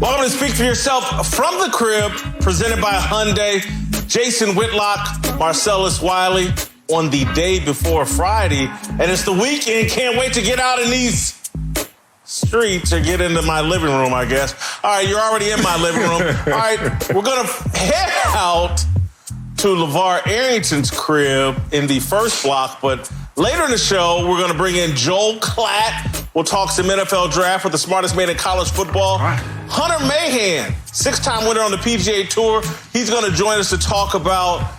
Welcome to Speak for Yourself from the Crib, presented by Hyundai. Jason Whitlock, Marcellus Wiley on the day before Friday. And it's the weekend. Can't wait to get out in these streets or get into my living room, I guess. All right, you're already in my living room. All right, we're going to head out to LeVar Arrington's crib in the first block, but later in the show, we're going to bring in Joel Klatt. We'll talk some NFL draft with the smartest man in college football. Right. Hunter Mahan, 6-time winner on the PGA Tour. He's going to join us to talk about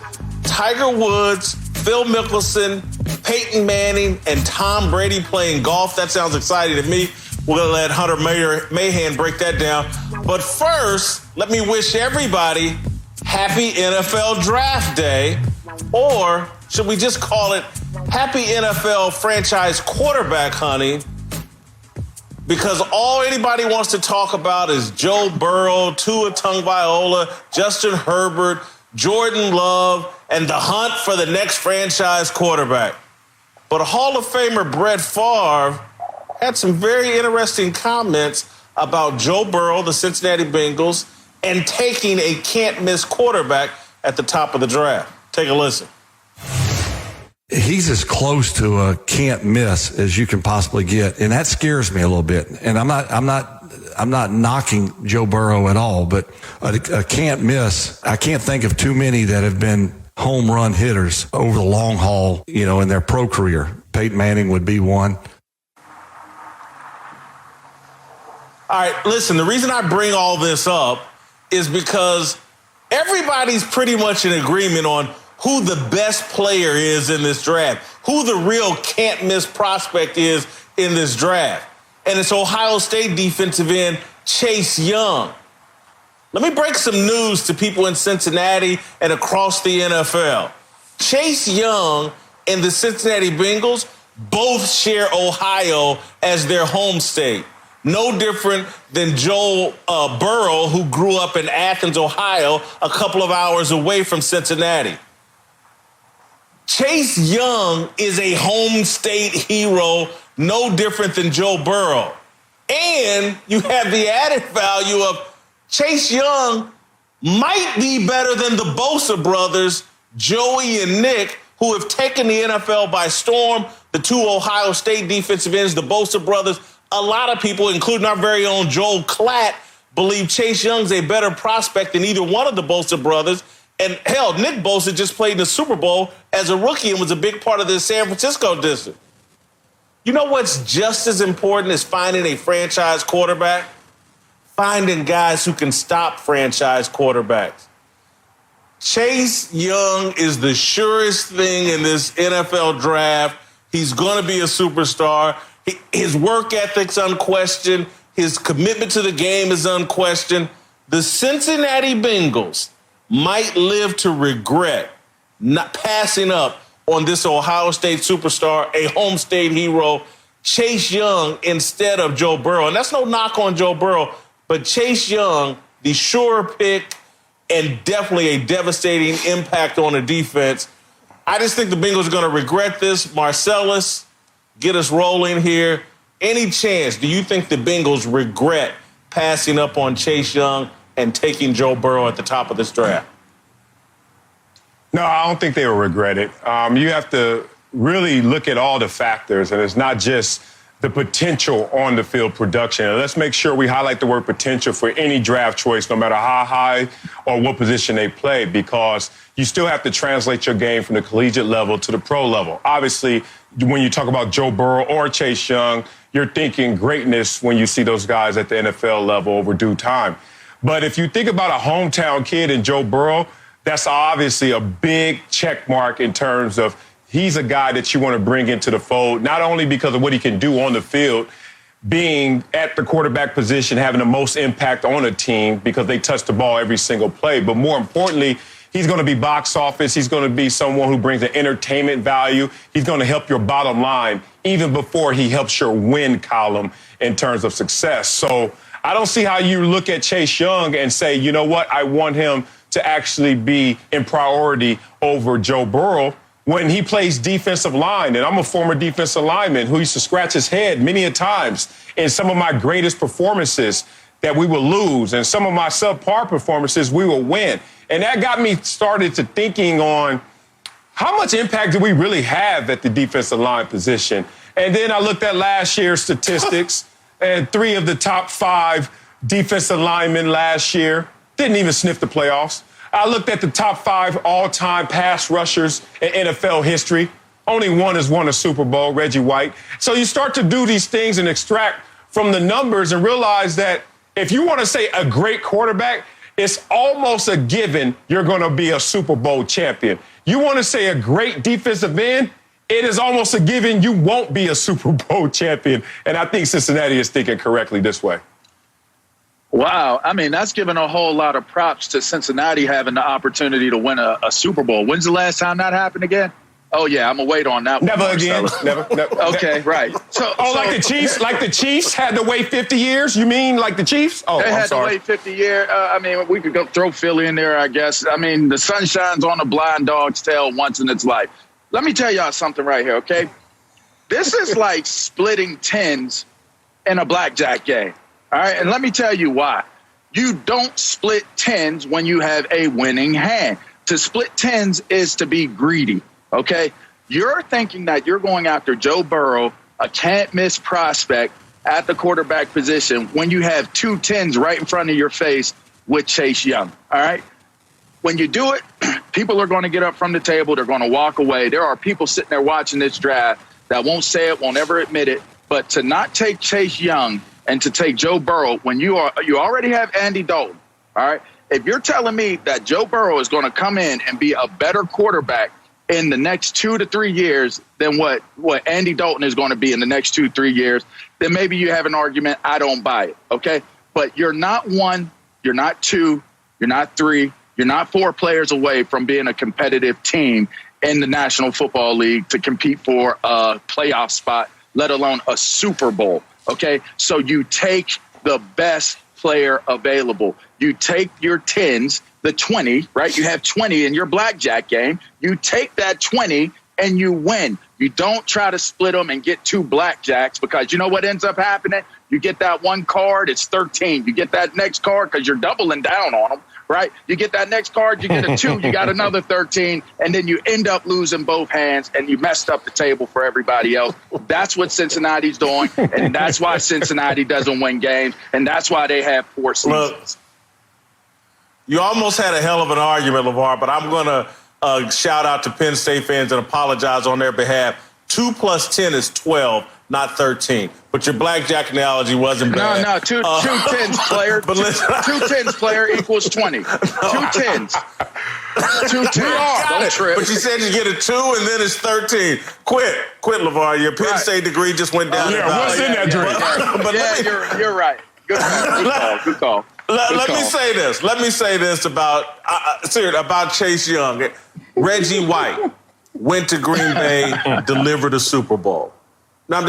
Tiger Woods, Phil Mickelson, Peyton Manning, and Tom Brady playing golf. That sounds exciting to me. We're going to let Hunter Mahan break that down. But first, let me wish everybody happy NFL Draft Day, or should we just call it Happy NFL Franchise Quarterback Hunting? Because all anybody wants to talk about is Joe Burrow, Tua Tagovailoa, Justin Herbert, Jordan Love, and the hunt for the next franchise quarterback. But Hall of Famer Brett Favre had some very interesting comments about Joe Burrow, the Cincinnati Bengals, and taking a can't-miss quarterback at the top of the draft. Take a listen. He's as close to a can't miss as you can possibly get, and that scares me a little bit. And I'm not knocking Joe Burrow at all, but a can't miss. I can't think of too many that have been home run hitters over the long haul, in their pro career. Peyton Manning would be one. All right, listen, the reason I bring all this up is because everybody's pretty much in agreement on who the best player is in this draft, who the real can't-miss prospect is in this draft. And it's Ohio State defensive end Chase Young. Let me break some news to people in Cincinnati and across the NFL. Chase Young and the Cincinnati Bengals both share Ohio as their home state. No different than Joe Burrow, who grew up in Athens, Ohio, a couple of hours away from Cincinnati. Chase Young is a home state hero, no different than Joe Burrow. And you have the added value of Chase Young might be better than the Bosa brothers, Joey and Nick, who have taken the NFL by storm. The two Ohio State defensive ends, the Bosa brothers. A lot of people, including our very own Joel Klatt, believe Chase Young's a better prospect than either one of the Bosa brothers. And hell, Nick Bosa just played in the Super Bowl as a rookie and was a big part of the San Francisco district. You know what's just as important as finding a franchise quarterback? Finding guys who can stop franchise quarterbacks. Chase Young is the surest thing in this NFL draft. He's going to be a superstar. His work ethic's unquestioned. His commitment to the game is unquestioned. The Cincinnati Bengals might live to regret not passing up on this Ohio State superstar, a home state hero, Chase Young, instead of Joe Burrow. And that's no knock on Joe Burrow, but Chase Young, the sure pick and definitely a devastating impact on the defense. I just think the Bengals are going to regret this. Marcellus, get us rolling here. Any chance, do you think the Bengals regret passing up on Chase Young and taking Joe Burrow at the top of this draft? No, I don't think they will regret it. You have to really look at all the factors, and it's not just the potential on the field production. And let's make sure we highlight the word potential for any draft choice, no matter how high or what position they play, because you still have to translate your game from the collegiate level to the pro level. Obviously, when you talk about Joe Burrow or Chase Young, you're thinking greatness when you see those guys at the NFL level over due time. But if you think about a hometown kid in Joe Burrow, that's obviously a big check mark in terms of he's a guy that you want to bring into the fold, not only because of what he can do on the field, being at the quarterback position, having the most impact on a team because they touch the ball every single play, but more importantly, he's going to be box office. He's going to be someone who brings an entertainment value. He's going to help your bottom line even before he helps your win column in terms of success. So I don't see how you look at Chase Young and say, you know what, I want him to actually be in priority over Joe Burrow when he plays defensive line. And I'm a former defensive lineman who used to scratch his head many a times in some of my greatest performances. that we will lose, and some of my subpar performances we will win. And that got me started to thinking on how much impact do we really have at the defensive line position. And then I looked at last year's statistics, and 3 of the top 5 defensive linemen last year didn't even sniff the playoffs. I looked at the top 5 all-time pass rushers in NFL history. Only one has won a Super Bowl, Reggie White. So you start to do these things and extract from the numbers and realize that if you want to say a great quarterback, it's almost a given you're going to be a Super Bowl champion. You want to say a great defensive end, it is almost a given you won't be a Super Bowl champion. And I think Cincinnati is thinking correctly this way. Wow. I mean, that's giving a whole lot of props to Cincinnati having the opportunity to win a Super Bowl. When's the last time that happened again? Oh, yeah, I'm going to wait on that Never one. Again. Never. Okay, right. Like the Chiefs? Like the Chiefs had to wait 50 years? You mean like the Chiefs? Oh, they had to wait 50 years. I mean, we could go throw Philly in there, I guess. I mean, the sun shines on a blind dog's tail once in its life. Let me tell y'all something right here, okay? This is like splitting tens in a blackjack game, all right? And let me tell you why. You don't split tens when you have a winning hand. To split tens is to be greedy. Okay, you're thinking that you're going after Joe Burrow, a can't-miss prospect at the quarterback position when you have 2 tens right in front of your face with Chase Young, all right? When you do it, people are going to get up from the table. They're going to walk away. There are people sitting there watching this draft that won't say it, won't ever admit it, but to not take Chase Young and to take Joe Burrow when you already have Andy Dalton, all right? If you're telling me that Joe Burrow is going to come in and be a better quarterback in the next 2 to 3 years than what Andy Dalton is going to be in the next 2-3 years, then maybe you have an argument. I don't buy it, okay? But you're not 1, you're not 2, you're not 3, you're not 4 players away from being a competitive team in the National Football League to compete for a playoff spot, let alone a Super Bowl, okay? So you take the best player available. You take your 10s, the 20, right? You have 20 in your blackjack game. You take that 20 and you win. You don't try to split them and get 2 blackjacks because you know what ends up happening? You get that 1 card, it's 13. You get that next card because you're doubling down on them, right? You get that next card, you get a 2, you got another 13, and then you end up losing both hands and you messed up the table for everybody else. That's what Cincinnati's doing, and that's why Cincinnati doesn't win games, and that's why they have 4 seasons. Look, you almost had a hell of an argument, LeVar, but I'm going to shout out to Penn State fans and apologize on their behalf. 2 + 10 is 12, not 13. But your blackjack analogy wasn't bad. No, two tens player. But listen, 2 tens player equals 20. 2 tens. 2 tens. Don't trip. But you said you get a 2 and then it's 13. Quit, LeVar. Your Penn State degree just went down. What's in that drink? But you're right. Good call. Let me say this about Chase Young. Reggie White went to Green Bay, delivered a Super Bowl. Now,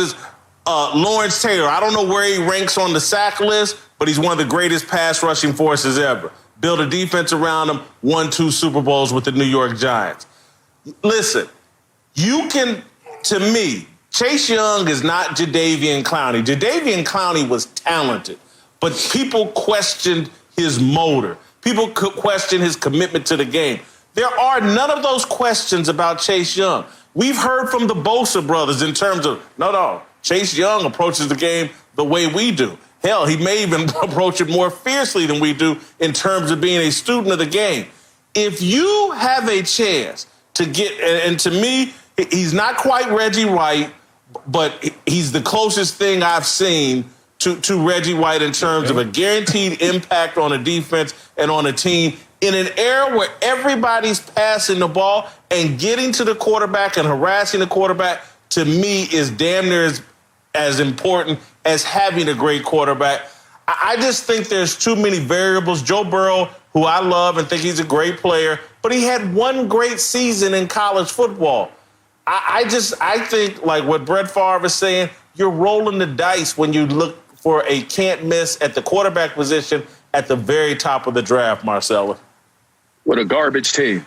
Lawrence Taylor, I don't know where he ranks on the sack list, but he's one of the greatest pass rushing forces ever. Built a defense around him, won 2 Super Bowls with the New York Giants. Listen, to me, Chase Young is not Jadeveon Clowney. Jadeveon Clowney was talented, but people questioned his motor. People could question his commitment to the game. There are none of those questions about Chase Young. We've heard from the Bosa brothers in terms of, no, Chase Young approaches the game the way we do. Hell, he may even approach it more fiercely than we do in terms of being a student of the game. If you have a chance to get, and to me, he's not quite Reggie White, but he's the closest thing I've seen to Reggie White in terms of a guaranteed impact on a defense and on a team in an era where everybody's passing the ball and getting to the quarterback and harassing the quarterback, to me, is damn near as important as having a great quarterback. I just think there's too many variables. Joe Burrow, who I love and think he's a great player, but he had 1 great season in college football. I think, like what Brett Favre is saying, you're rolling the dice when you look for a can't miss at the quarterback position at the very top of the draft, Marcellus. What a garbage team.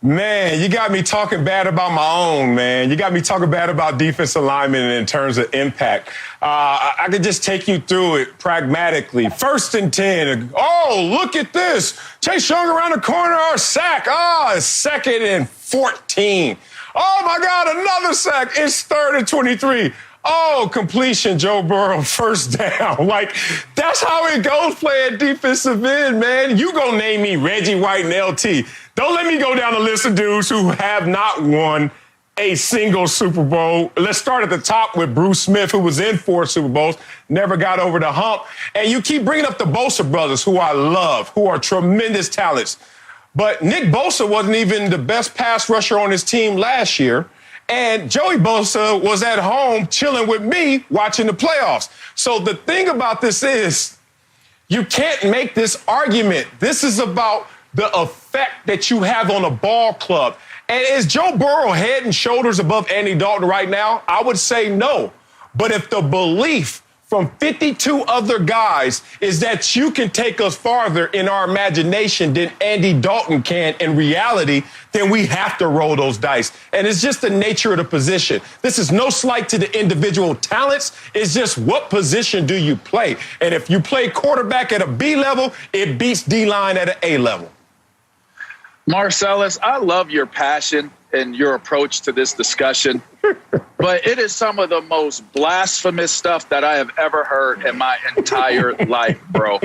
Man, you got me talking bad about my own, man. You got me talking bad about defensive linemen in terms of impact. I could just take you through it pragmatically. 1st and 10. Oh, look at this. Chase Young around the corner, or sack. Oh, 2nd and 14. Oh, my God, another sack. It's 3rd and 23. Oh, completion, Joe Burrow, 1st down. Like, that's how it goes playing defensive end, man. You gonna name me Reggie White and LT. Don't let me go down the list of dudes who have not won a single Super Bowl. Let's start at the top with Bruce Smith, who was in 4 Super Bowls, never got over the hump. And you keep bringing up the Bosa brothers, who I love, who are tremendous talents. But Nick Bosa wasn't even the best pass rusher on his team last year. And Joey Bosa was at home chilling with me watching the playoffs. So the thing about this is you can't make this argument. This is about the effect that you have on a ball club. And is Joe Burrow head and shoulders above Andy Dalton right now? I would say no. But if the belief from 52 other guys is that you can take us farther in our imagination than Andy Dalton can in reality, then we have to roll those dice. And it's just the nature of the position. This is no slight to the individual talents. It's just what position do you play? And if you play quarterback at a B level, it beats D-line at an A level. Marcellus, I love your passion and your approach to this discussion, but it is some of the most blasphemous stuff that I have ever heard in my entire life, bro.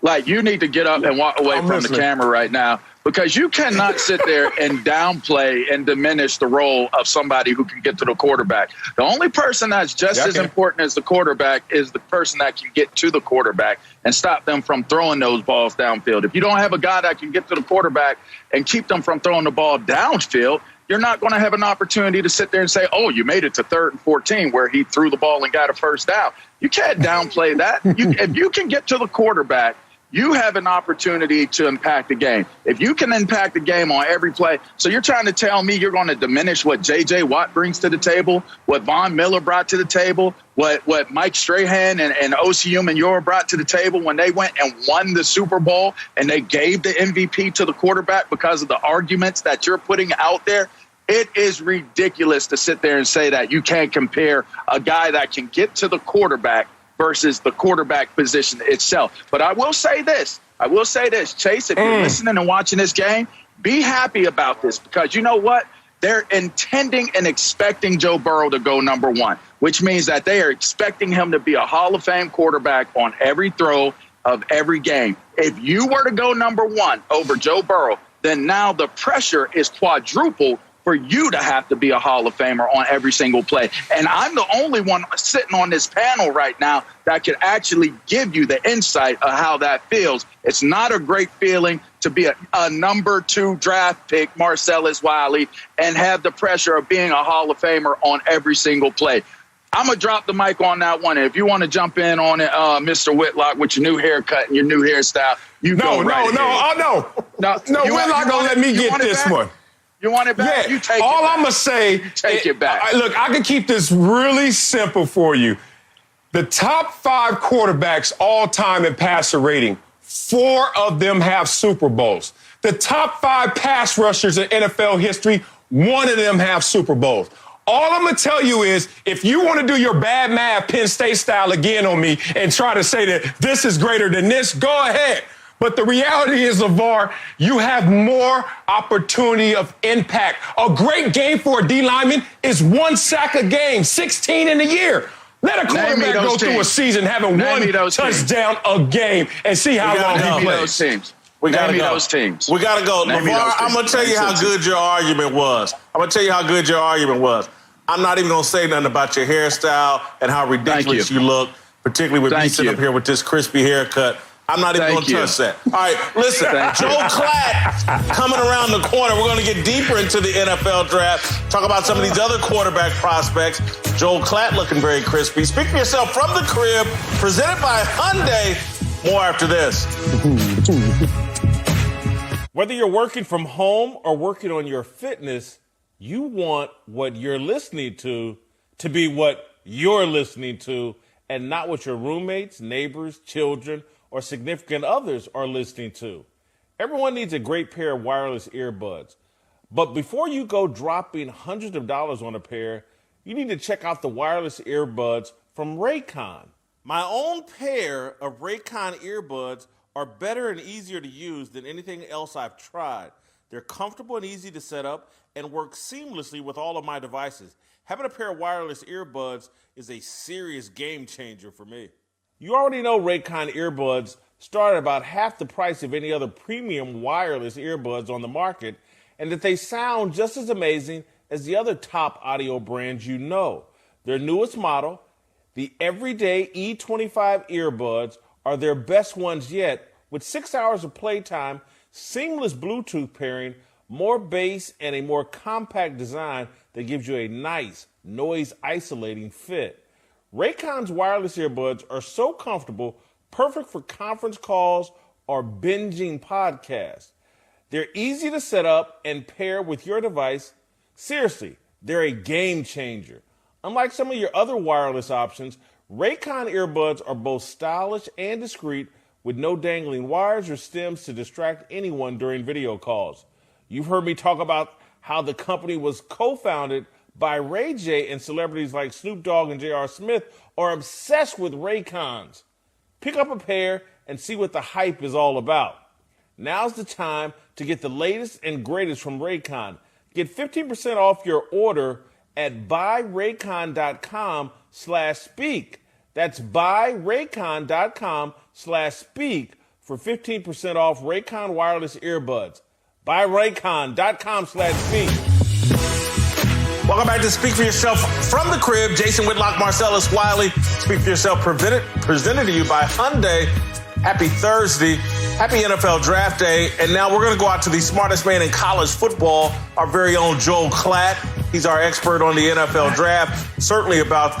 Like, you need to get up and walk away from the camera right now, because you cannot sit there and downplay and diminish the role of somebody who can get to the quarterback. The only person that's just as important as the quarterback is the person that can get to the quarterback and stop them from throwing those balls downfield. If you don't have a guy that can get to the quarterback and keep them from throwing the ball downfield, you're not going to have an opportunity to sit there and say, oh, you made it to 3rd and 14 where he threw the ball and got a 1st down. You can't downplay that. If you can get to the quarterback, you have an opportunity to impact the game. If you can impact the game on every play, so you're trying to tell me you're going to diminish what J.J. Watt brings to the table, what Von Miller brought to the table, what Mike Strahan and O.C. Umenyiora brought to the table when they went and won the Super Bowl and they gave the MVP to the quarterback because of the arguments that you're putting out there. It is ridiculous to sit there and say that you can't compare a guy that can get to the quarterback versus the quarterback position itself. But I will say this. Chase, if you're listening and watching this game, be happy about this, because you know what? They're intending and expecting Joe Burrow to go number 1, which means that they are expecting him to be a Hall of Fame quarterback on every throw of every game. If you were to go number 1 over Joe Burrow, then now the pressure is quadrupled for you to have to be a Hall of Famer on every single play. And I'm the only one sitting on this panel right now that can actually give you the insight of how that feels. It's not a great feeling to be a number 2 draft pick, Marcellus Wiley, and have the pressure of being a Hall of Famer on every single play. I'm going to drop the mic on that one. And if you want to jump in on it, Mr. Whitlock, with your new haircut and your new hairstyle, you go right ahead. No, Whitlock going to let me get this one. You want it back? Yeah. You take all it back. I'm going to say, take it back. Look, I can keep this really simple for you. The top 5 quarterbacks all time in passer rating, 4 of them have Super Bowls. The top 5 pass rushers in NFL history, 1 of them have Super Bowls. All I'm going to tell you is, if you want to do your bad math Penn State style again on me and try to say that this is greater than this, go ahead. But the reality is, LeVar, you have more opportunity of impact. A great game for a D lineman is 1 sack a game, 16 in a year. Let a quarterback go through a season having 1 touchdown a game and see how long he plays. We got to go. Those teams. We got to go. LeVar, I'm going to tell you how good your argument was. I'm not even going to say nothing about your hairstyle and how ridiculous you look, particularly with me sitting up here with this crispy haircut. I'm not even going to touch that. All right, listen, Joe Klatt coming around the corner. We're going to get deeper into the NFL draft, talk about some of these other quarterback prospects. Joe Klatt looking very crispy. Speak for yourself from the crib, presented by Hyundai. More after this. Whether you're working from home or working on your fitness, you want what you're listening to be what you're listening to, and not what your roommates, neighbors, children, or significant others are listening to. Everyone needs a great pair of wireless earbuds, But before you go dropping hundreds of dollars on a pair, you need to check out the wireless earbuds from Raycon. My own pair of Raycon earbuds are better and easier to use than anything else I've tried. They're comfortable and easy to set up and work seamlessly with all of my devices. Having a pair of wireless earbuds is a serious game changer for me. You already know Raycon earbuds start at about half the price of any other premium wireless earbuds on the market, and that they sound just as amazing as the other top audio brands you know. Their newest model, the Everyday E25 earbuds, are their best ones yet, with 6 hours of playtime, seamless Bluetooth pairing, more bass, and a more compact design that gives you a nice, noise-isolating fit. Raycon's wireless earbuds are so comfortable, perfect for conference calls or binging podcasts. They're easy to set up and pair with your device. Seriously, they're a game changer. Unlike some of your other wireless options, Raycon earbuds are both stylish and discreet, with no dangling wires or stems to distract anyone during video calls. You've heard me talk about how the company was co-founded by Ray J, and celebrities like Snoop Dogg and J.R. Smith are obsessed with Raycons. Pick up a pair and see what the hype is all about. Now's the time to get the latest and greatest from Raycon. Get 15% off your order at buyraycon.com/speak. That's buyraycon.com/speak for 15% off Raycon wireless earbuds. Buyraycon.com/speak. Welcome back to Speak for Yourself from the crib. Jason Whitlock, Marcellus Wiley. Speak for Yourself presented to you by Hyundai. Happy Thursday. Happy NFL Draft Day. And now we're going to go out to the smartest man in college football, our very own Joel Klatt. He's our expert on the NFL Draft, certainly about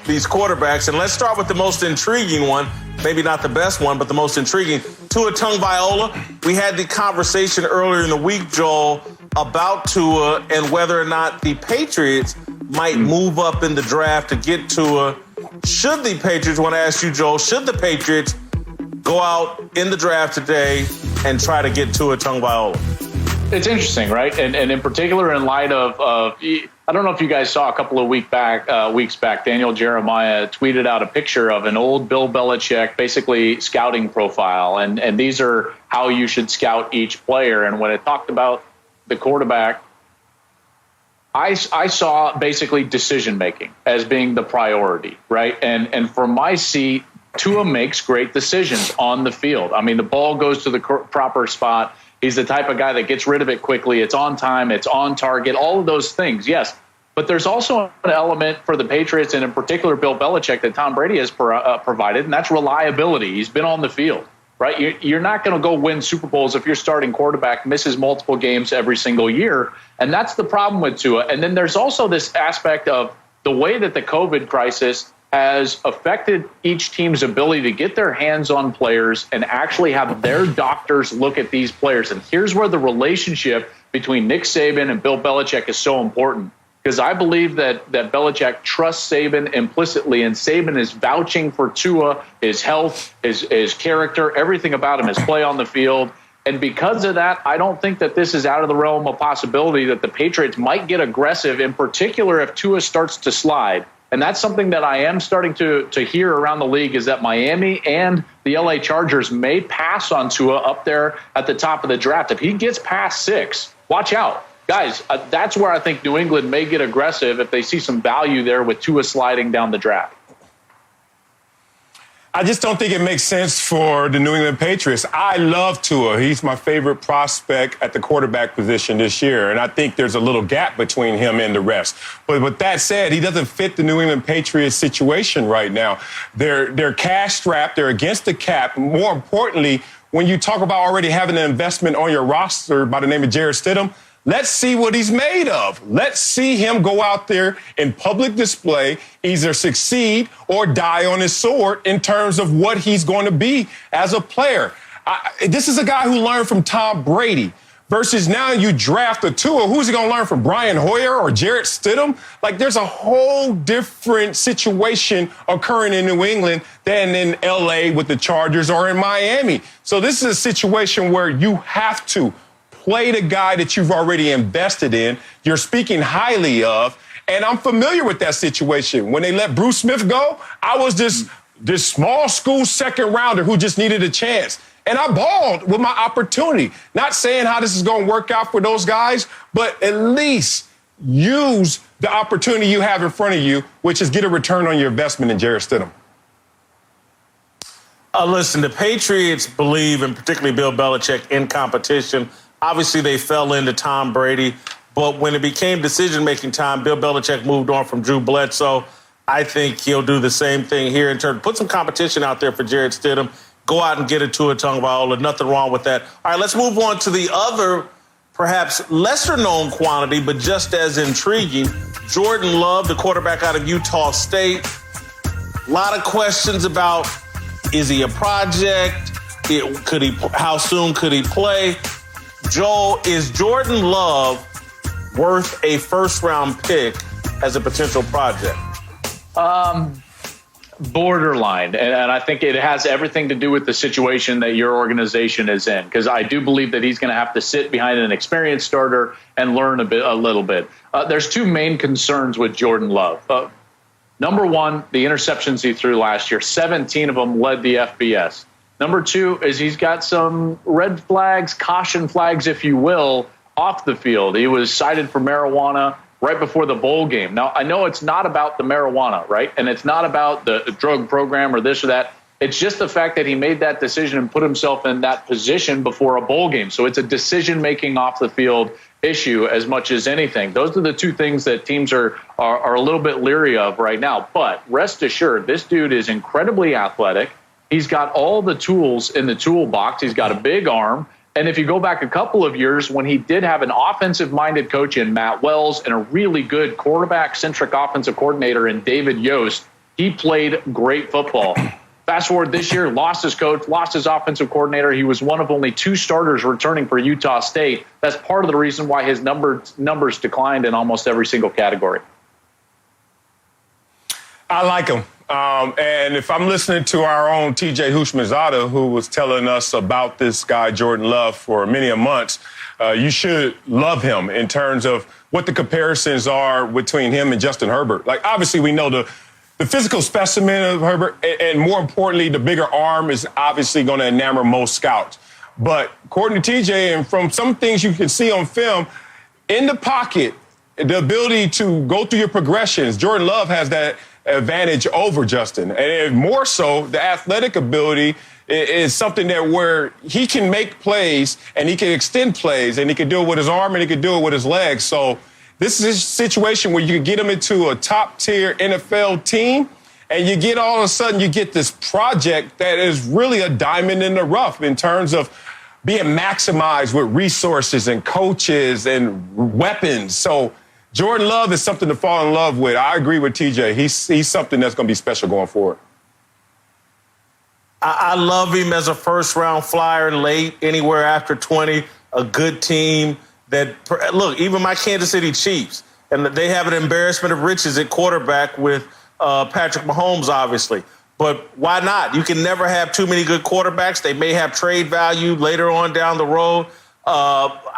these quarterbacks. And let's start with the most intriguing one. Maybe not the best one, but the most intriguing. Tua Tagovailoa. We had the conversation earlier in the week, Joel, about Tua and whether or not the Patriots might move up in the draft to get Tua. Should the Patriots, I want to ask you, Joel, should the Patriots go out in the draft today and try to get Tua Tagovailoa? It's interesting, right? And in particular, in light of I don't know if you guys saw a couple of weeks back, Daniel Jeremiah tweeted out a picture of an old Bill Belichick, basically scouting profile. And these are how you should scout each player. And when it talked about the quarterback, I saw basically decision-making as being the priority, right? And from my seat, Tua makes great decisions on the field. I mean, the ball goes to the proper spot. He's the type of guy that gets rid of it quickly. It's on time. It's on target. All of those things, yes. But there's also an element for the Patriots, and in particular Bill Belichick, that Tom Brady has provided, and that's reliability. He's been on the field, right? You're not going to go win Super Bowls if your starting quarterback misses multiple games every single year, and that's the problem with Tua. And then there's also this aspect of the way that the COVID crisis has affected each team's ability to get their hands on players and actually have their doctors look at these players. And here's where the relationship between Nick Saban and Bill Belichick is so important, because I believe that Belichick trusts Saban implicitly, and Saban is vouching for Tua, his health, his character, everything about him, his play on the field. And because of that, I don't think that this is out of the realm of possibility that the Patriots might get aggressive, in particular if Tua starts to slide. And that's something that I am starting to hear around the league, is that Miami and the LA Chargers may pass on Tua up there at the top of the draft. If he gets past 6, watch out. Guys, that's where I think New England may get aggressive if they see some value there with Tua sliding down the draft. I just don't think it makes sense for the New England Patriots. I love Tua. He's my favorite prospect at the quarterback position this year, and I think there's a little gap between him and the rest. But with that said, he doesn't fit the New England Patriots situation right now. They're cash-strapped. They're against the cap. More importantly, when you talk about already having an investment on your roster by the name of Jarrett Stidham, let's see what he's made of. Let's see him go out there in public display, either succeed or die on his sword in terms of what he's going to be as a player. This is a guy who learned from Tom Brady versus now you draft a Tua. Who's he going to learn from, Brian Hoyer or Jarrett Stidham? Like, there's a whole different situation occurring in New England than in L.A. with the Chargers or in Miami. So this is a situation where you have to play the guy that you've already invested in, you're speaking highly of. And I'm familiar with that situation. When they let Bruce Smith go, I was this small school second rounder who just needed a chance. And I balled with my opportunity. Not saying how this is going to work out for those guys, but at least use the opportunity you have in front of you, which is get a return on your investment in Jarrett Stidham. Listen, the Patriots believe, and particularly Bill Belichick, in competition. Obviously, they fell into Tom Brady. But when it became decision-making time, Bill Belichick moved on from Drew Bledsoe. I think he'll do the same thing here in turn. Put some competition out there for Jarrett Stidham. Go out and get a Tua Tagovailoa. Nothing wrong with that. All right, let's move on to the other, perhaps lesser-known quantity, but just as intriguing. Jordan Love, the quarterback out of Utah State. A lot of questions about, is he a project? How soon could he play? Joel, is Jordan Love worth a first-round pick as a potential project? Borderline. And I think it has everything to do with the situation that your organization is in, because I do believe that he's going to have to sit behind an experienced starter and learn a little bit. There's two main concerns with Jordan Love. Number one, the interceptions he threw last year, 17 of them led the FBS. Number two is he's got some red flags, caution flags, if you will, off the field. He was cited for marijuana right before the bowl game. Now, I know it's not about the marijuana, right? And it's not about the drug program or this or that. It's just the fact that he made that decision and put himself in that position before a bowl game. So it's a decision-making off the field issue as much as anything. Those are the two things that teams are a little bit leery of right now. But rest assured, this dude is incredibly athletic. He's got all the tools in the toolbox. He's got a big arm. And if you go back a couple of years when he did have an offensive-minded coach in Matt Wells and a really good quarterback-centric offensive coordinator in David Yost, he played great football. Fast forward this year, lost his coach, lost his offensive coordinator. He was one of only two starters returning for Utah State. That's part of the reason why his numbers declined in almost every single category. I like him. And if I'm listening to our own TJ Houshmandzadeh, who was telling us about this guy, Jordan Love, for many a months, you should love him in terms of what the comparisons are between him and Justin Herbert. Like, obviously, we know the physical specimen of Herbert, and more importantly, the bigger arm is obviously going to enamor most scouts. But according to TJ, and from some things you can see on film, in the pocket, the ability to go through your progressions, Jordan Love has that advantage over Justin. And more so, the athletic ability is something that where he can make plays and he can extend plays and he can do it with his arm and he can do it with his legs. So this is a situation where you can get him into a top-tier NFL team and you get all of a sudden you get this project that is really a diamond in the rough in terms of being maximized with resources and coaches and weapons. So Jordan Love is something to fall in love with. I agree with TJ. He's something that's going to be special going forward. I love him as a first-round flyer late, anywhere after 20, a good team that, look, even my Kansas City Chiefs, and they have an embarrassment of riches at quarterback with Patrick Mahomes, obviously. But why not? You can never have too many good quarterbacks. They may have trade value later on down the road.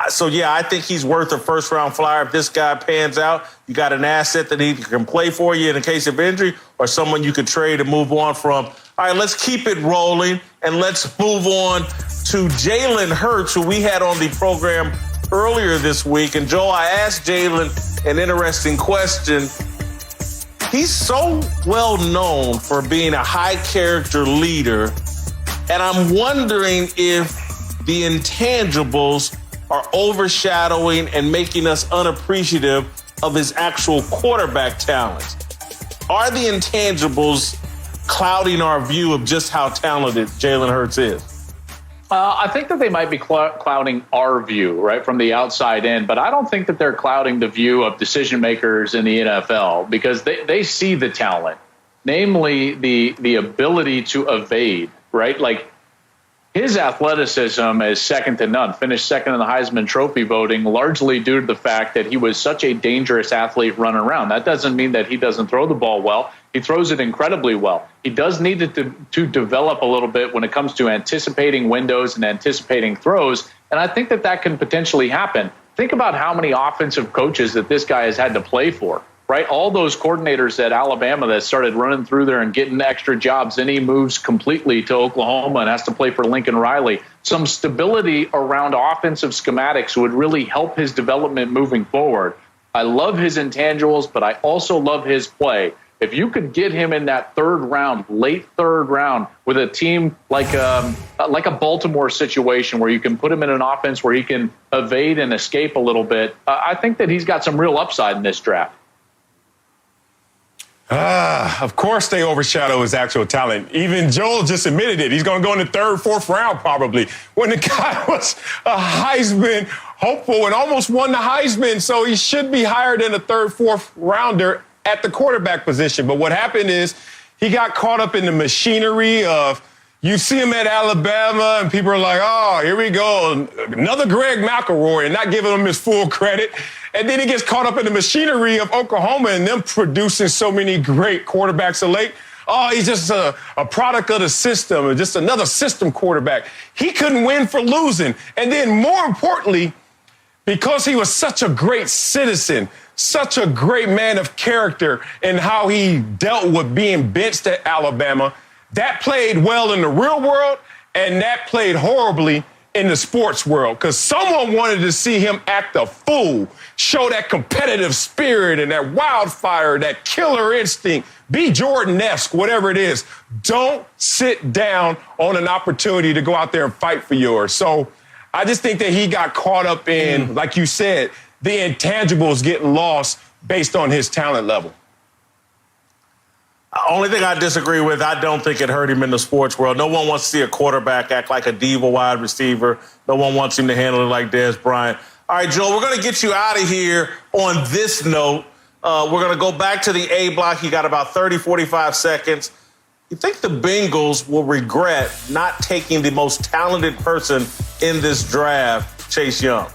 So, yeah, I think he's worth a first-round flyer. If this guy pans out, you got an asset that he can play for you in a case of injury or someone you could trade and move on from. All right, let's keep it rolling, and let's move on to Jalen Hurts, who we had on the program earlier this week. And, Joel, I asked Jalen an interesting question. He's so well known for being a high-character leader, and I'm wondering if the intangibles are overshadowing and making us unappreciative of his actual quarterback talents. Are the intangibles clouding our view of just how talented Jalen Hurts is? I think that they might be clouding our view, right, from the outside in, but I don't think that they're clouding the view of decision makers in the NFL because they see the talent, namely the ability to evade, right? Like, his athleticism is second to none, finished second in the Heisman Trophy voting, largely due to the fact that he was such a dangerous athlete running around. That doesn't mean that he doesn't throw the ball well. He throws it incredibly well. He does need to develop a little bit when it comes to anticipating windows and anticipating throws And I think that can potentially happen. Think about how many offensive coaches that this guy has had to play for, right? All those coordinators at Alabama that started running through there and getting extra jobs. Then he moves completely to Oklahoma and has to play for Lincoln Riley. Some stability around offensive schematics would really help his development moving forward. I love his intangibles, but I also love his play. If you could get him in that late third round with a team like a Baltimore situation where you can put him in an offense where he can evade and escape a little bit, I think that he's got some real upside in this draft. Of course they overshadow his actual talent. Even Joel just admitted it. He's going to go in the third, fourth round probably. When the guy was a Heisman hopeful and almost won the Heisman, so he should be higher than a third, fourth rounder at the quarterback position. But what happened is he got caught up in the machinery of, you see him at Alabama and people are like, oh, here we go, another Greg McElroy, and not giving him his full credit. And then he gets caught up in the machinery of Oklahoma and them producing so many great quarterbacks of late. Oh, he's just a product of the system, or just another system quarterback. He couldn't win for losing. And then more importantly, because he was such a great citizen, such a great man of character in how he dealt with being benched at Alabama, that played well in the real world, and that played horribly in the sports world, because someone wanted to see him act a fool, show that competitive spirit and that wildfire, that killer instinct, be Jordan-esque, whatever it is. Don't sit down on an opportunity to go out there and fight for yours. So I just think that he got caught up in, like you said, the intangibles getting lost based on his talent level. Only thing I disagree with, I don't think it hurt him in the sports world. No one wants to see a quarterback act like a diva wide receiver. No one wants him to handle it like Dez Bryant. All right, Joel, we're going to get you out of here on this note. We're going to go back to the A block. You got about 30, 45 seconds. You think the Bengals will regret not taking the most talented person in this draft, Chase Young?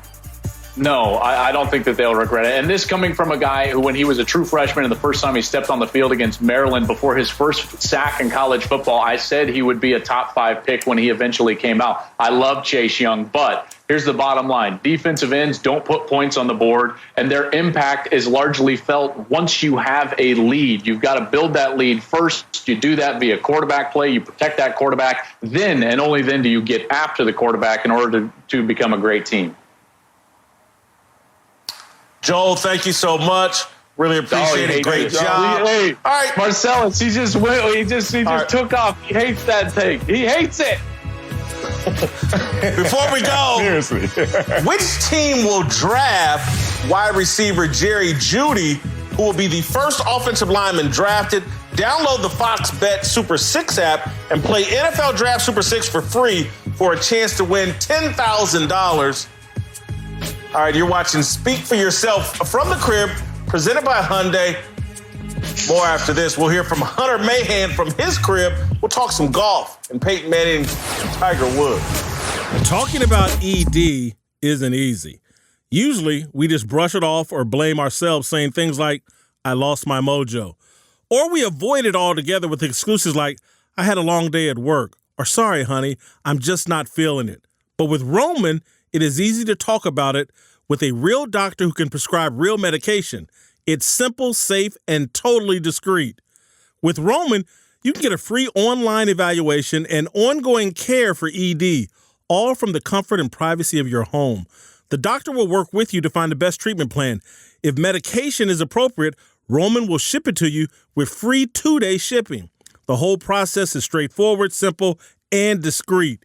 No, I don't think that they'll regret it. And this coming from a guy who, when he was a true freshman and the first time he stepped on the field against Maryland before his first sack in college football, I said he would be a top 5 pick when he eventually came out. I love Chase Young, but here's the bottom line. Defensive ends don't put points on the board, and their impact is largely felt once you have a lead. You've got to build that lead first. You do that via quarterback play. You protect that quarterback. Then and only then do you get after the quarterback in order to become a great team. Joel, thank you so much. Really appreciate it. Great job. Hey, all right, Marcellus, he just went. He just took off. He hates that thing. He hates it. Before we go, seriously, which team will draft wide receiver Jerry Jeudy, who will be the first offensive lineman drafted? Download the Fox Bet Super 6 app and play NFL Draft Super 6 for free for a chance to win $10,000. All right, you're watching Speak for Yourself from the Crib, presented by Hyundai. More after this. We'll hear from Hunter Mahan from his crib. We'll talk some golf and Peyton Manning and Tiger Woods. Talking about ED isn't easy. Usually, we just brush it off or blame ourselves, saying things like, I lost my mojo. Or we avoid it altogether with excuses like, I had a long day at work. Or, sorry, honey, I'm just not feeling it. But with Roman, it is easy to talk about it with a real doctor who can prescribe real medication. It's simple, safe, and totally discreet. With Roman, you can get a free online evaluation and ongoing care for ED, all from the comfort and privacy of your home. The doctor will work with you to find the best treatment plan. If medication is appropriate, Roman will ship it to you with free 2-day shipping. The whole process is straightforward, simple, and discreet.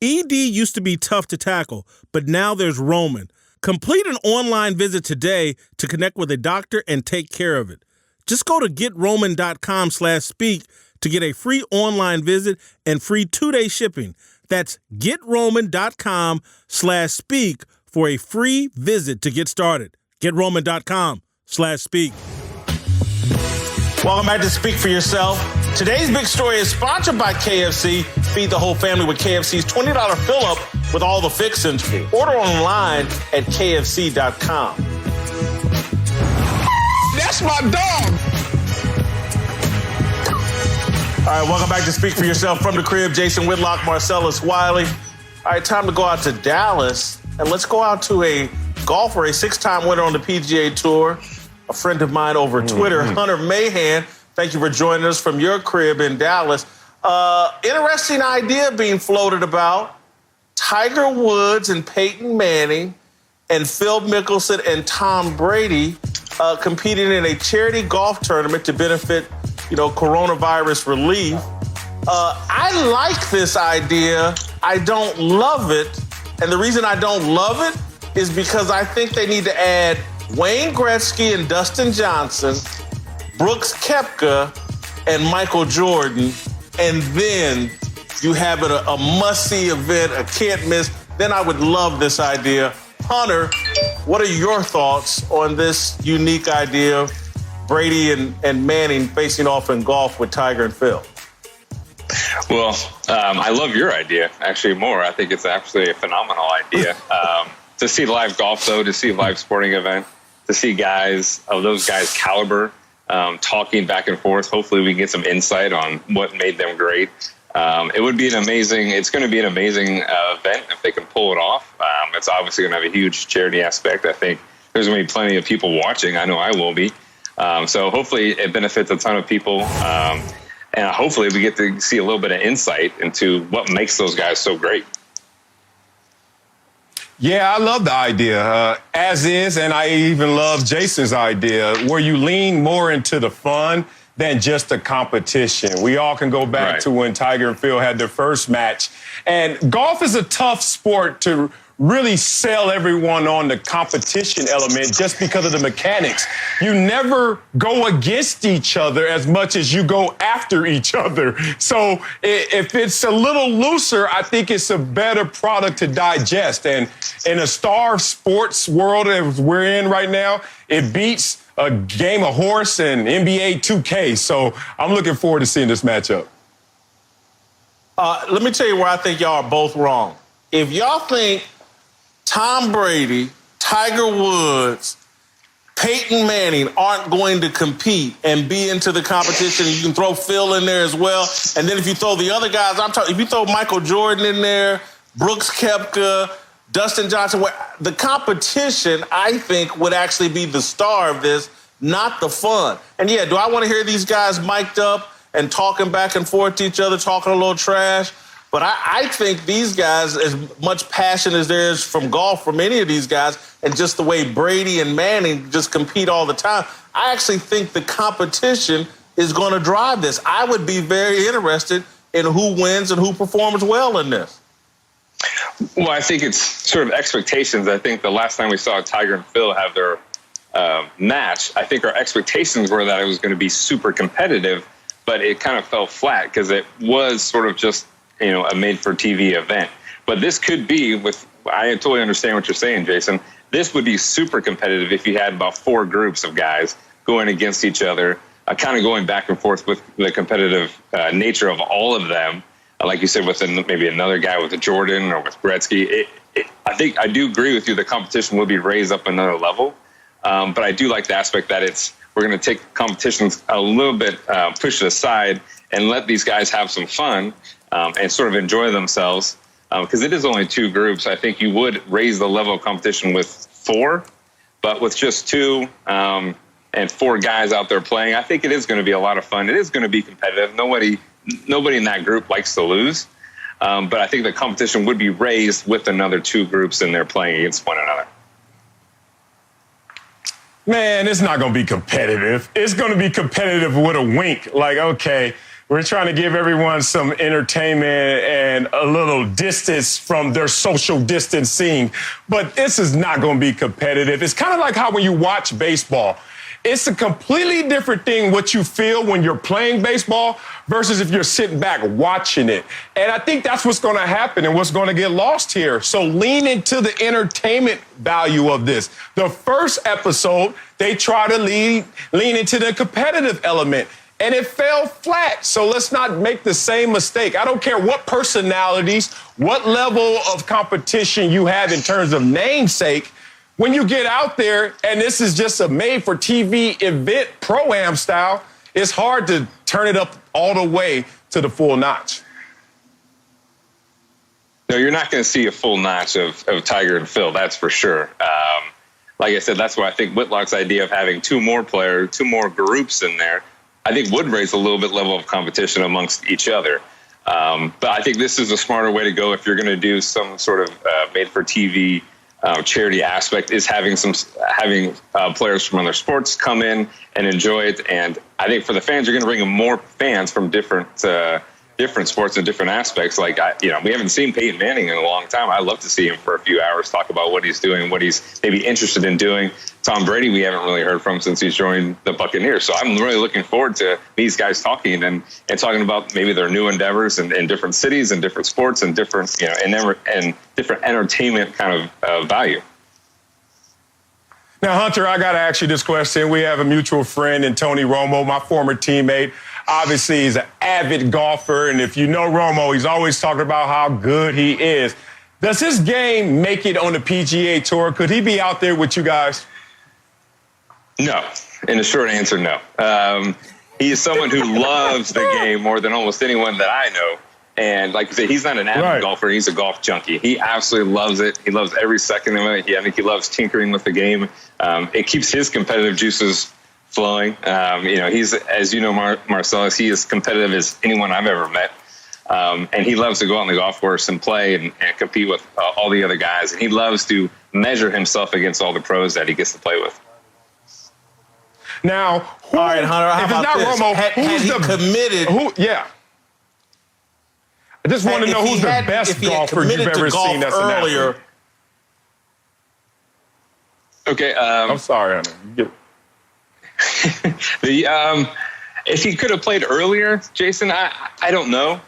ED used to be tough to tackle, but now there's Roman. Complete an online visit today to connect with a doctor and take care of it. Just go to GetRoman.com/speak to get a free online visit and free 2-day shipping. That's GetRoman.com/speak for a free visit to get started. GetRoman.com/speak. Welcome back to Speak for Yourself. Today's big story is sponsored by KFC. Feed the whole family with KFC's $20 fill-up with all the fixings. Order online at KFC.com. that's my dog. All right, welcome back to Speak for Yourself from the Crib. Jason Whitlock, Marcellus Wiley. All right, time to go out to Dallas, and let's go out to a golfer, a 6-time winner on the PGA Tour, a friend of mine over Twitter, Hunter Mahan. Thank you for joining us from your crib in Dallas. Interesting idea being floated about. Tiger Woods and Peyton Manning and Phil Mickelson and Tom Brady competing in a charity golf tournament to benefit, coronavirus relief. I like this idea. I don't love it. And the reason I don't love it is because I think they need to add Wayne Gretzky and Dustin Johnson, Brooks Koepka, and Michael Jordan, and then you have it a must-see event, a can't-miss. Then I would love this idea. Hunter, what are your thoughts on this unique idea of Brady and Manning facing off in golf with Tiger and Phil? Well, I love your idea, actually, more. I think it's actually a phenomenal idea. To see live golf, though, to see a live sporting event, to see guys of those guys' caliber talking back and forth. Hopefully we can get some insight on what made them great. It's going to be an amazing event if they can pull it off. It's obviously going to have a huge charity aspect. I think there's going to be plenty of people watching. I know I will be. So hopefully it benefits a ton of people. And hopefully we get to see a little bit of insight into what makes those guys so great. Yeah, I love the idea, as is, and I even love Jason's idea, where you lean more into the fun than just the competition. We all can go back to when Tiger and Phil had their first match. And golf is a tough sport to really sell everyone on the competition element just because of the mechanics. You never go against each other as much as you go after each other. So if it's a little looser, I think it's a better product to digest. And in a star sports world as we're in right now, it beats a game of horse and NBA 2K. So I'm looking forward to seeing this matchup. Let me tell you where I think y'all are both wrong. If y'all think Tom Brady, Tiger Woods, Peyton Manning aren't going to compete and be into the competition, you can throw Phil in there as well. And then if you throw the other guys, if you throw Michael Jordan in there, Brooks Koepka, Dustin Johnson, the competition, I think, would actually be the star of this, not the fun. And yeah, do I want to hear these guys mic'd up and talking back and forth to each other, talking a little trash? But I think these guys, as much passion as there is from golf from any of these guys, and just the way Brady and Manning just compete all the time, I actually think the competition is going to drive this. I would be very interested in who wins and who performs well in this. Well, I think it's sort of expectations. I think the last time we saw Tiger and Phil have their match, I think our expectations were that it was going to be super competitive, but it kind of fell flat because it was sort of just a made-for-TV event. But this could be, I totally understand what you're saying, Jason. This would be super competitive if you had about 4 groups of guys going against each other, kind of going back and forth with the competitive nature of all of them. Like you said, with maybe another guy with a Jordan or with Gretzky. I think I do agree with you. The competition will be raised up another level. But I do like the aspect that we're going to take competitions a little bit, push it aside, and let these guys have some fun. And sort of enjoy themselves, because it is only 2 groups. I think you would raise the level of competition with 4, but with just 2 and 4 guys out there playing, I think it is going to be a lot of fun. It is going to be competitive. Nobody in that group likes to lose, but I think the competition would be raised with another 2 groups in there playing against one another. Man, it's not going to be competitive. It's going to be competitive with a wink. Like, okay, we're trying to give everyone some entertainment and a little distance from their social distancing. But this is not going to be competitive. It's kind of like how when you watch baseball, it's a completely different thing what you feel when you're playing baseball versus if you're sitting back watching it. And I think that's what's going to happen and what's going to get lost here. So lean into the entertainment value of this. The first episode, they try to lean into the competitive element. And it fell flat. So let's not make the same mistake. I don't care what personalities, what level of competition you have in terms of namesake. When you get out there and this is just a made-for-TV event, pro-am style, it's hard to turn it up all the way to the full notch. No, you're not going to see a full notch of Tiger and Phil. That's for sure. Like I said, that's why I think Whitlock's idea of having two more groups in there, I think would raise a little bit level of competition amongst each other. But I think this is a smarter way to go if you're going to do some sort of made-for-TV charity aspect, is having players from other sports come in and enjoy it. And I think for the fans, you're going to bring in more fans from different sports and different aspects. Like, we haven't seen Peyton Manning in a long time. I'd love to see him for a few hours, talk about what he's doing, what he's maybe interested in doing. Tom Brady, we haven't really heard from since he's joined the Buccaneers. So I'm really looking forward to these guys talking and talking about maybe their new endeavors in different cities and different sports and different, and different entertainment kind of value. Now, Hunter, I got to ask you this question. We have a mutual friend in Tony Romo, my former teammate. Obviously, he's an avid golfer, and if you know Romo, he's always talking about how good he is. Does his game make it on the PGA Tour? Could he be out there with you guys? No. In the short answer, no. He is someone who loves the game more than almost anyone that I know. And like I said, he's not an avid golfer. He's a golf junkie. He absolutely loves it. He loves every second of it. I think he loves tinkering with the game. It keeps his competitive juices flowing. He's, as you know, Marcellus, he is competitive as anyone I've ever met. And he loves to go out on the golf course and play and compete with all the other guys. And he loves to measure himself against all the pros that he gets to play with. Now, all right, Hunter, how about this? Romo, had he committed? I just want to know who's the best golfer you've ever seen that's earlier. Okay. I'm sorry, Hunter. If he could have played earlier, Jason, I don't know.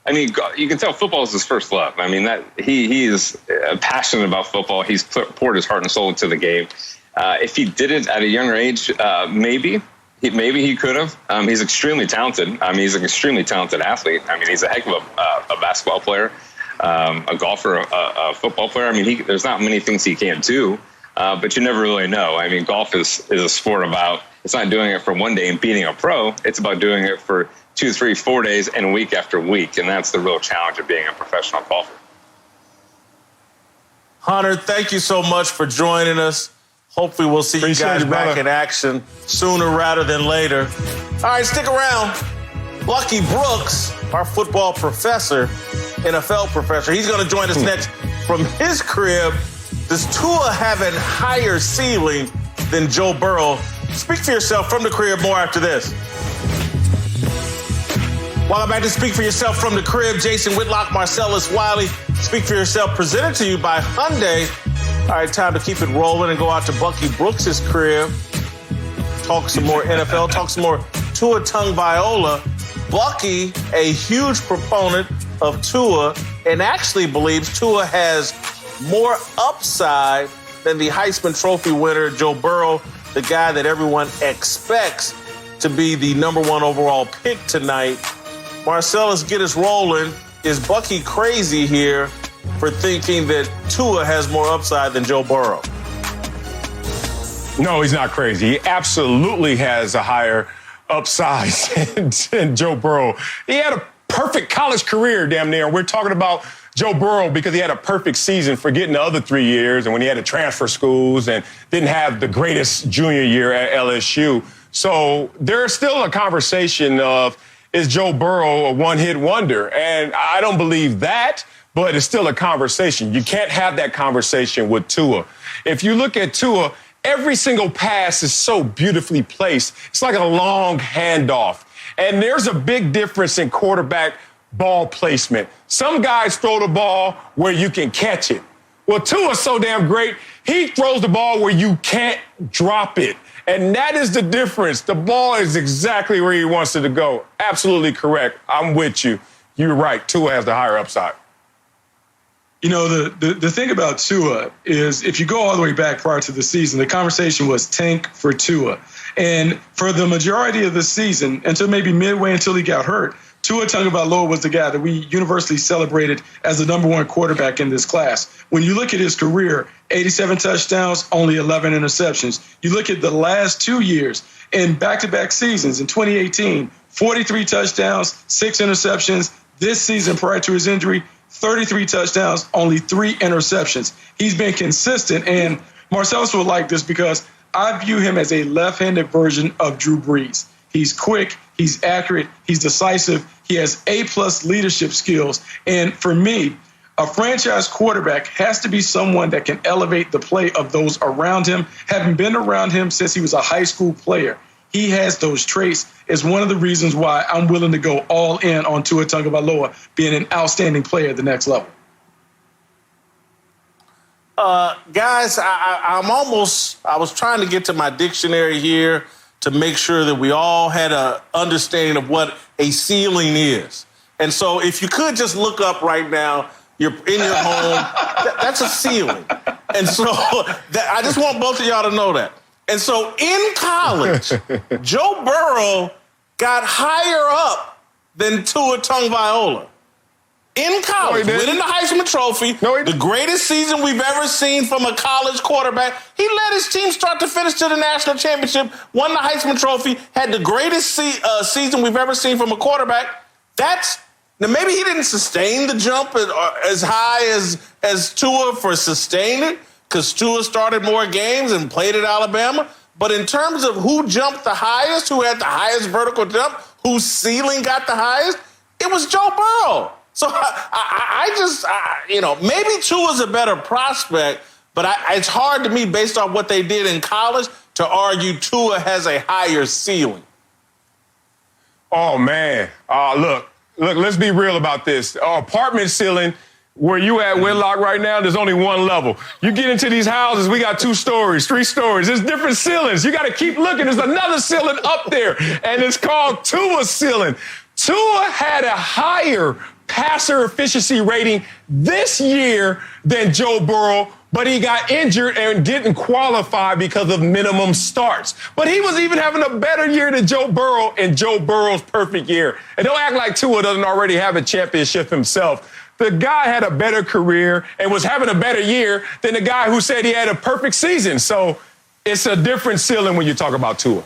You can tell football is his first love. I mean, that he is passionate about football. He's poured his heart and soul into the game. If he did it at a younger age, maybe he could have. He's extremely talented. He's an extremely talented athlete. He's a heck of a basketball player, a golfer, a football player. There's not many things he can't do, but you never really know. Golf is a sport about, it's not doing it for one day and beating a pro. It's about doing it for 2, 3, 4 days and week after week. And that's the real challenge of being a professional golfer. Hunter, thank you so much for joining us. Hopefully we'll see you guys back in action sooner rather than later. All right, stick around. Lucky Brooks, our football professor, NFL professor, he's going to join us next from his crib. Does Tua have a higher ceiling than Joe Burrow? Speak for yourself from the crib. More after this. Welcome back to Speak for Yourself from the crib. Jason Whitlock, Marcellus Wiley. Speak for Yourself presented to you by Hyundai. All right, time to keep it rolling and go out to Bucky Brooks' crib. Talk some more NFL, talk some more Tua Tagovailoa. Bucky, a huge proponent of Tua, and actually believes Tua has more upside than the Heisman Trophy winner, Joe Burrow, the guy that everyone expects to be the number 1 overall pick tonight. Marcellus, get us rolling. Is Bucky crazy here for thinking that Tua has more upside than Joe Burrow? No, he's not crazy. He absolutely has a higher upside than Joe Burrow. He had a perfect college career, damn near. We're talking about Joe Burrow because he had a perfect season, forgetting the other 3 years, and when he had to transfer schools and didn't have the greatest junior year at LSU. So there's still a conversation of, is Joe Burrow a one-hit wonder? And I don't believe that, but it's still a conversation. You can't have that conversation with Tua. If you look at Tua, every single pass is so beautifully placed. It's like a long handoff. And there's a big difference in quarterback ball placement. Some guys throw the ball where you can catch it. Well, Tua's so damn great, he throws the ball where you can't drop it. And that is the difference. The ball is exactly where he wants it to go. Absolutely correct. I'm with you. You're right. Tua has the higher upside. You know, the thing about Tua is if you go all the way back prior to the season, the conversation was tank for Tua. And for the majority of the season, until maybe midway until he got hurt, Tua Tagovailoa was the guy that we universally celebrated as the number 1 quarterback in this class. When you look at his career, 87 touchdowns, only 11 interceptions. You look at the last 2 years in back-to-back seasons, in 2018, 43 touchdowns, 6 interceptions. This season, prior to his injury, 33 touchdowns, only 3 interceptions. He's been consistent, and Marcellus will like this because I view him as a left-handed version of Drew Brees. He's quick, he's accurate, he's decisive, he has A-plus leadership skills. And for me, a franchise quarterback has to be someone that can elevate the play of those around him. Having been around him since he was a high school player, he has those traits. Is one of the reasons why I'm willing to go all in on Tua Tagovailoa being an outstanding player at the next level. Guys, I was trying to get to my dictionary here to make sure that we all had an understanding of what a ceiling is. And so if you could just look up right now, you're in your home, that's a ceiling. And so I just want both of y'all to know that. And so in college, Joe Burrow got higher up than Tua Tagovailoa. In college, winning the Heisman Trophy, the greatest season we've ever seen from a college quarterback. He led his team start to finish to the national championship, won the Heisman Trophy, had the greatest season we've ever seen from a quarterback. Now maybe he didn't sustain the jump as high as Tua for sustaining, because Tua started more games and played at Alabama. But in terms of who jumped the highest, who had the highest vertical jump, whose ceiling got the highest, it was Joe Burrow. So maybe Tua's a better prospect, but it's hard to me, based on what they did in college, to argue Tua has a higher ceiling. Oh, man. Look, let's be real about this. Apartment ceiling, where you at, Whitlock, right now, there's only one level. You get into these houses, we got 2 stories, 3 stories. There's different ceilings. You got to keep looking. There's another ceiling up there, and it's called Tua's ceiling. Tua had a higher passer efficiency rating this year than Joe Burrow, but he got injured and didn't qualify because of minimum starts. But he was even having a better year than Joe Burrow in Joe Burrow's perfect year. And don't act like Tua doesn't already have a championship himself. The guy had a better career and was having a better year than the guy who said he had a perfect season. So it's a different ceiling when you talk about Tua.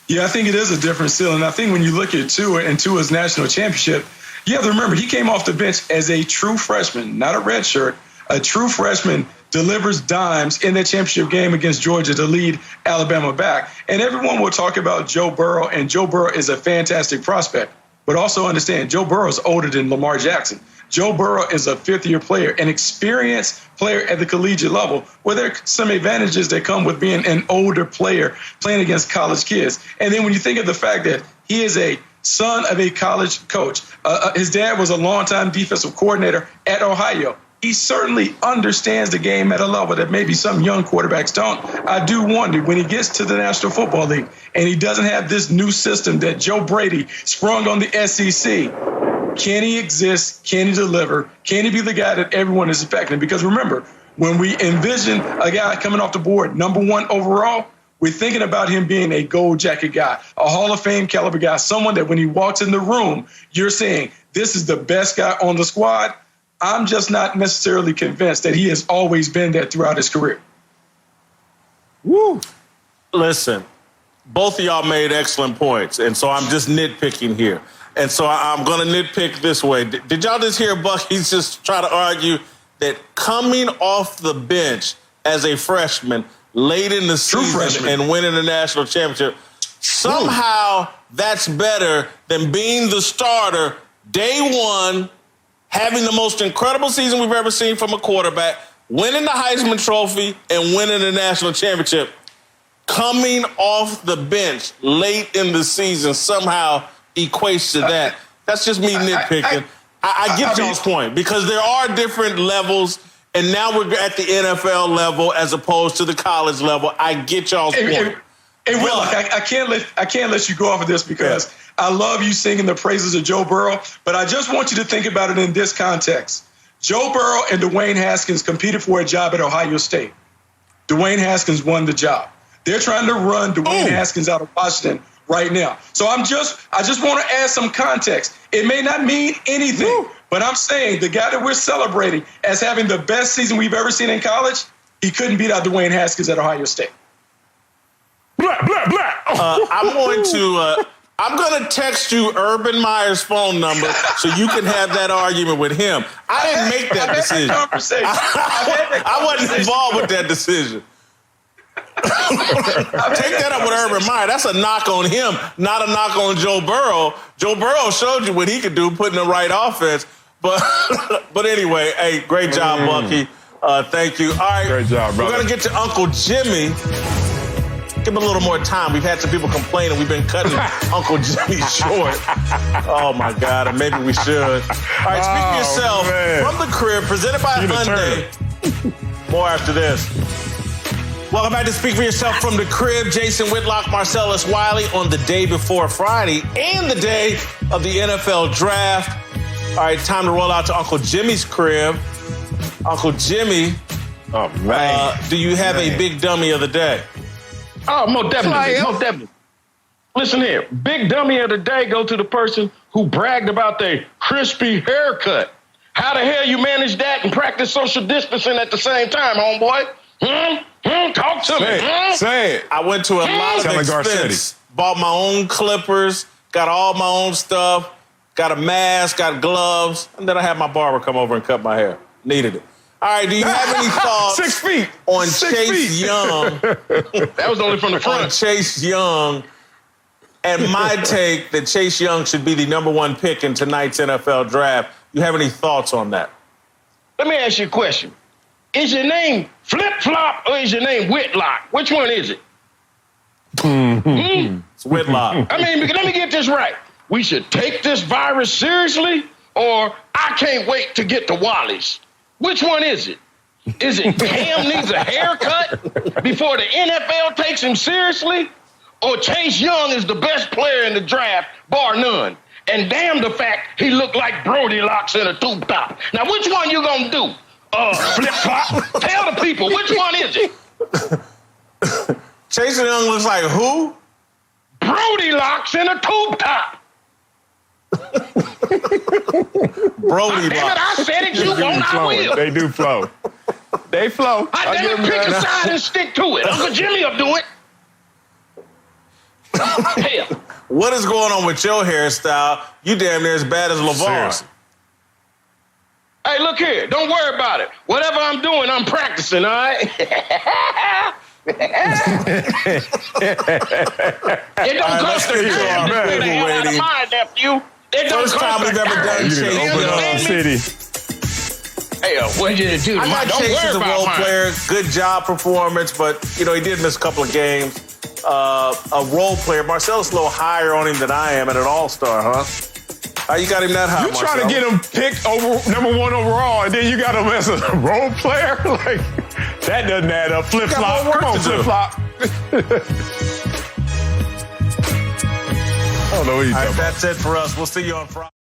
Yeah, I think it is a different ceiling. I think when you look at Tua and Tua's national championship, you have to remember he came off the bench as a true freshman, not a redshirt. A true freshman delivers dimes in that championship game against Georgia to lead Alabama back. And everyone will talk about Joe Burrow, and Joe Burrow is a fantastic prospect. But also understand, Joe Burrow is older than Lamar Jackson. Joe Burrow is a fifth-year player, an experienced player at the collegiate level, where there are some advantages that come with being an older player playing against college kids. And then when you think of the fact that he is a son of a college coach, his dad was a longtime defensive coordinator at Ohio. He certainly understands the game at a level that maybe some young quarterbacks don't. I do wonder, when he gets to the National Football League and he doesn't have this new system that Joe Brady sprung on the SEC, can he exist? Can he deliver? Can he be the guy that everyone is expecting? Because remember, when we envision a guy coming off the board, #1 overall, we're thinking about him being a gold jacket guy, a Hall of Fame caliber guy, someone that when he walks in the room, you're saying, this is the best guy on the squad. I'm just not necessarily convinced that he has always been that throughout his career. Woo. Listen, both of y'all made excellent points, and so I'm just nitpicking here. And so I'm going to nitpick this way. Did y'all just hear Bucky's just try to argue that coming off the bench as a freshman late in the season and winning the national championship, somehow that's better than being the starter day one, having the most incredible season we've ever seen from a quarterback, winning the Heisman Trophy and winning the national championship, coming off the bench late in the season somehow equates to that. That's just me nitpicking. I get y'all's point, because there are different levels, and now we're at the NFL level as opposed to the college level. I get y'all's point. And Will, I can't let you go off of this because I love you singing the praises of Joe Burrow, but I just want you to think about it in this context. Joe Burrow and Dwayne Haskins competed for a job at Ohio State. Dwayne Haskins won the job. They're trying to run Dwayne Haskins out of Washington right now. So I just want to add some context. It may not mean anything, but I'm saying the guy that we're celebrating as having the best season we've ever seen in college, he couldn't beat out Dwayne Haskins at Ohio State. I'm going to I'm going to text you Urban Meyer's phone number so you can have that argument with him. I didn't make that decision. I wasn't involved with that decision. Take that up with Urban Meyer. That's a knock on him, not a knock on Joe Burrow. Joe Burrow showed you what he could do putting the right offense. But anyway, hey, great job, Bucky. Thank you. All right, great job, brother. We're going to get to Uncle Jimmy. Give him a little more time. We've had some people complaining we've been cutting Uncle Jimmy short. Oh, my God, and maybe we should. All right, speak for yourself. Man. From the crib, presented by Hyundai. More after this. Welcome back to Speak for Yourself from the crib. Jason Whitlock, Marcellus Wiley on the day before Friday and the day of the NFL Draft. All right, time to roll out to Uncle Jimmy's crib. Uncle Jimmy, oh, man. Do you have a big dummy of the day? Oh, most definitely. Most definitely. Listen here. Big dummy of the day go to the person who bragged about their crispy haircut. How the hell you manage that and practice social distancing at the same time, homeboy? Talk to me. Say it. I went to a lot of expense. Bought my own clippers, got all my own stuff, got a mask, got gloves, and then I had my barber come over and cut my hair. Needed it. All right, do you have any thoughts 6 feet. on 6 Chase feet. Young? That was only from the front. On Chase Young and my take that Chase Young should be the number one pick in tonight's NFL draft. You have any thoughts on that? Let me ask you a question. Is your name Flip-Flop or is your name Whitlock? Which one is it? It's Whitlock. I mean, let me get this right. We should take this virus seriously or I can't wait to get to Wally's. Which one is it? Is it Cam needs a haircut before the NFL takes him seriously? Or Chase Young is the best player in the draft, bar none? And damn the fact he looked like Brody Locks in a tube top. Now, which one you gonna do? Flip-flop? Tell the people, which one is it? Chase Young looks like who? Brody Locks in a tube top. Brody Damn it, I said it, you won't, I will. They do flow. They flow. I didn't pick a side and stick to it. Uncle Jimmy will do it. Hell. What is going on with your hairstyle? You damn near as bad as LeVar. Seriously. Hey, look here. Don't worry about it. Whatever I'm doing, I'm practicing, all right? It don't cost a damn to get the hell out of my nephew. It don't First time cost we've a ever done damn. Chase Open up Young. city. Hey, what did you do? I got Don't Chase worry as a about role mine. player. Good job performance, but, you know, he did miss a couple of games. A role player. Marcellus a little higher on him than I am at an all-star, huh? How you got him that high, You trying to get him picked over number one overall, and then you got him as a role player? Like, that doesn't add up. Flip-flop. Come on, flip-flop. I don't know what you're talking about. That's it for us. We'll see you on Friday.